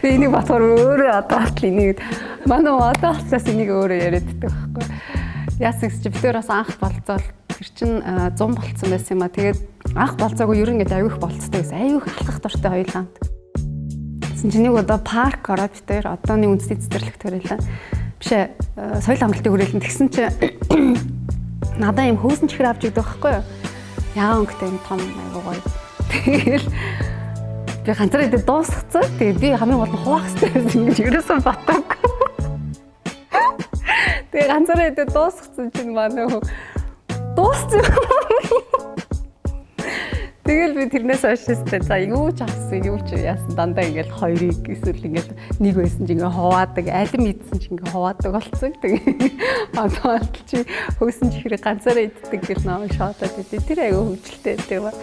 Би энийг батгаар өөрөө одоо хатл энийг манай одоо хатсаас энийг өөрөө яриад байдаг байхгүй. Яасан гэж бид бас анх болцоол тэр чин 100 болцсон байсан юм а. Тэгээд анх болцоогүй ер нь ингээд аюух болцтой байсан. Аюух алхах дуртай хоёулаа. Тэгсэн чинь нэг одоо парк ороод битээр одооны үндэсний цэцэрлэгт төрөлөө. Бишээ соёл амралтын хүрээлэн тэгсэн чинь надаа юм хөөсөн чихэр авч идэв байхгүй юу? Яагаад өнгөтэй юм том аюу гоё. Тэгэл би ганцаараа идэ дуусгацсан. Тэгээ би хамгийн гол нь хуваах хэрэгтэй байсан гэж ерөөсөө батаагүй. Тэгээ ганцаараа идэ дуусгацсан чинь манай хөө дууссан. Тэгэл би тэрнээс хойшстай за юу ч авсан юу ч яасан дандаа ингээл хоёрыг эсвэл ингээл нэг байсан чинь ингээ хуваадаг алим идсэн чинь ингээ хуваадаг болцсон. Тэгээ одоо чи хөөсөн чихрийг ганцаараа иддэг гэл нөө шоотод идэв. Тэр аяга хөвгөлтэй тийм ба.